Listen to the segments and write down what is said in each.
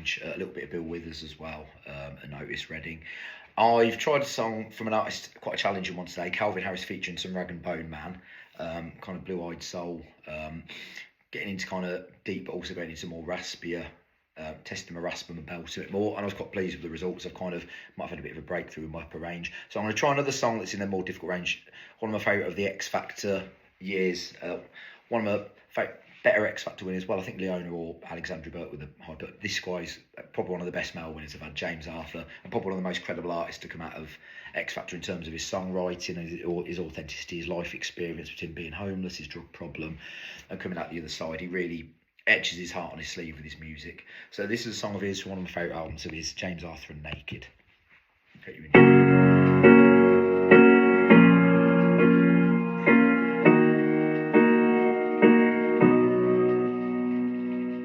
range, a little bit of Bill Withers as well, and Otis Redding. I've tried a song from an artist, quite a challenging one today, Calvin Harris featuring some Rag and Bone Man, kind of blue-eyed soul, getting into kind of deep, but also going into more raspier, testing my rasp and my bell to it more, and I was quite pleased with the results. I've might have had a bit of a breakthrough in my upper range, so I'm going to try another song that's in the more difficult range. One of my favourite of the X Factor years, one of my better X Factor winners, well, I think Leona or Alexandra Burke with the high, but this guy's probably one of the best male winners I've had, James Arthur, and probably one of the most credible artists to come out of X Factor in terms of his songwriting, his authenticity, his life experience with him being homeless, his drug problem, and coming out the other side. He really etches his heart on his sleeve with his music. So this is a song of his, one of my favourite albums of his, James Arthur and Naked. Hope you enjoy.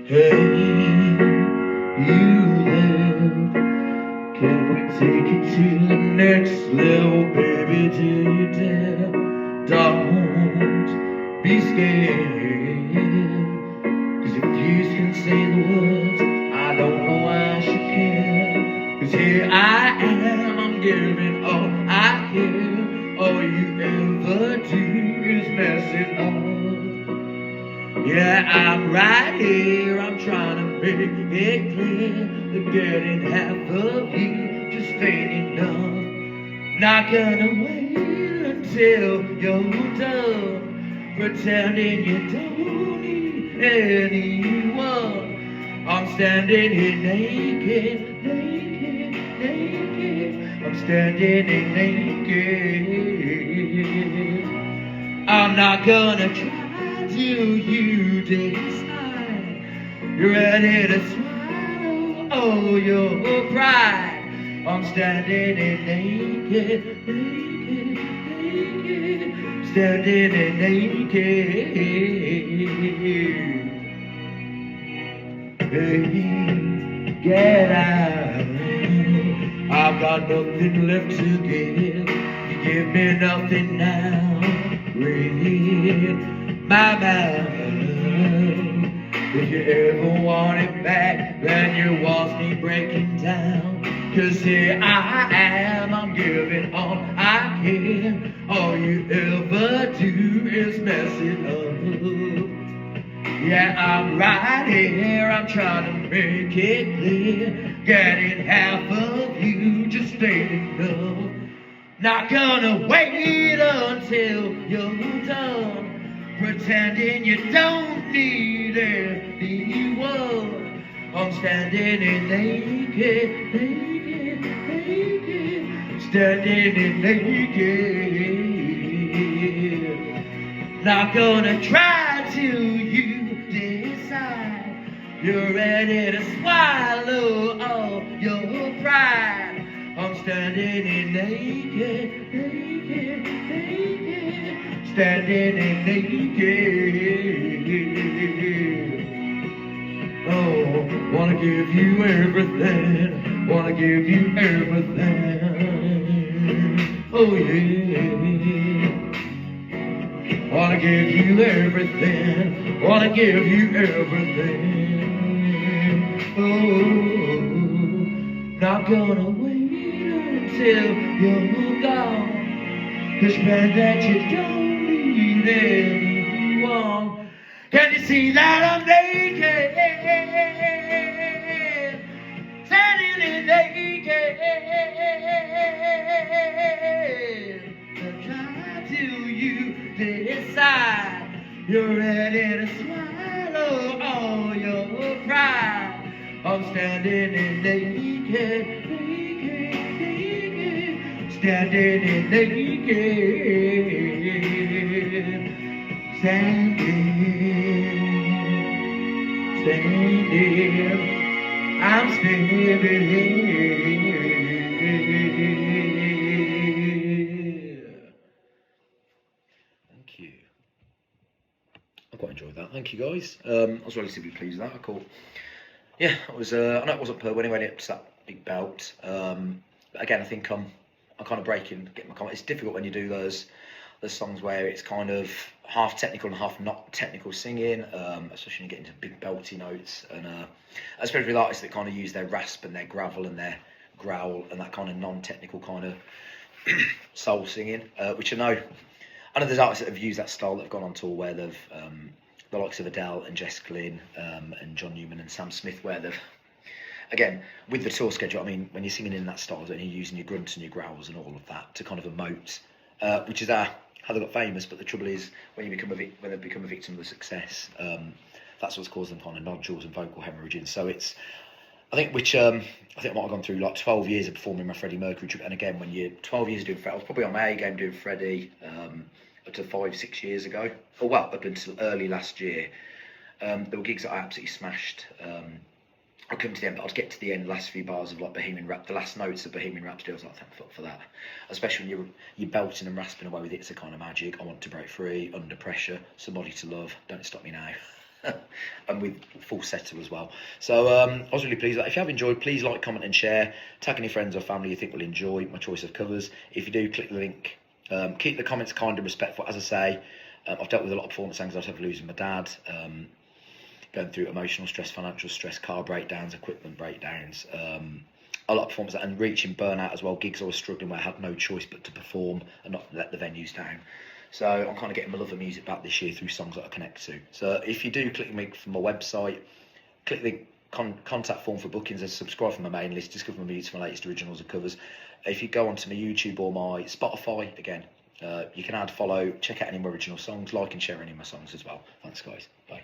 Hey, you there? Can we take it to the next level, baby? Do you dare? Don't be scared. 'Cause if you can say the words, I don't know why I should care. 'Cause here I am, I'm giving all I care. All you ever do is mess it up. Yeah, I'm right here, I'm trying to make it clear that getting half of you just ain't enough. Not gonna wait until you're done pretending you don't need anyone. I'm standing here naked, naked, naked. I'm standing here naked. I'm not gonna try to you decide. You're ready to swallow all your pride. I'm standing in naked, naked, naked. Standing in naked. Hey, get out. I've got nothing left to give. You give me nothing now. Read my mind. If you ever want it back, then your walls need breaking down. 'Cause here I am, I'm giving all I can. All you ever do is mess it up. Yeah, I'm right here, I'm trying to make it clear. Getting half of you just ain't enough. Not gonna wait until you're done pretending you don't need anyone. I'm standing in naked, naked, naked. Standing in naked. Not gonna try till you decide you're ready to swallow all your pride. I'm standing in naked, naked, naked. Standing in naked. Oh, wanna give you everything. Wanna give you everything. Oh yeah. Wanna give you everything. Wanna give you everything. Oh, not gonna wait until you're gone. 'Cause man that you don't need anyone. Can you see that I'm naked? Standing in naked. Try till you decide you're ready to swallow all your pride. I'm standing in naked, naked, naked. Standing in naked. Standing, I'm standing here. Thank you. I quite enjoyed that. Thank you, guys. I was relatively pleased with that. I caught. Yeah, it was. I know it wasn't per anyway. It's that big belt. But again, I think I'm kind of breaking, getting my comment. It's difficult when you do those There's songs where it's kind of half technical and half not technical singing, especially when you get into big belty notes, and especially with artists that kind of use their rasp and their gravel and their growl and that kind of non-technical kind of soul singing, which I know there's artists that have used that style that have gone on tour where they've the likes of Adele and Jess Glynn and John Newman and Sam Smith, where they've, again, with the tour schedule, I mean, when you're singing in that style and you're using your grunts and your growls and all of that to kind of emote, which is how they got famous. But the trouble is, when they become a victim of the success, that's what's caused them kind of nodules and vocal hemorrhaging. So it's, I think I might have gone through like 12 years of performing my Freddie Mercury trip. And again, when you're 12 years doing Freddie, I was probably on my A game doing Freddie up to 5-6 years ago. Or well, up until early last year. There were gigs that I absolutely smashed. I couldn't to the end, but I'd get to the end, last few bars of like Bohemian Rhapsody, the last notes of Bohemian Rhapsody. I was like, thank fuck for that. Especially when you're belting and rasping away with it, it's a kind of magic. I want to break free, under pressure, somebody to love, don't stop me now. And with falsetto as well. So I was really pleased. If you have enjoyed, please like, comment and share. Tag any friends or family you think will enjoy my choice of covers. If you do, click the link. Keep the comments kind and respectful. As I say, I've dealt with a lot of performance anxiety after losing my dad, going through emotional stress, financial stress, car breakdowns, equipment breakdowns, a lot of performance and reaching burnout as well. Gigs I was struggling where I had no choice but to perform and not let the venues down. So I'm kind of getting my love of music back this year through songs that I connect to. So if you do, click the link from my website, click the contact form for bookings and subscribe for my main list, discover my music, my latest originals and covers. If you go onto my YouTube or my Spotify, again, you can add, follow, check out any of my original songs, like and share any of my songs as well. Thanks guys, bye.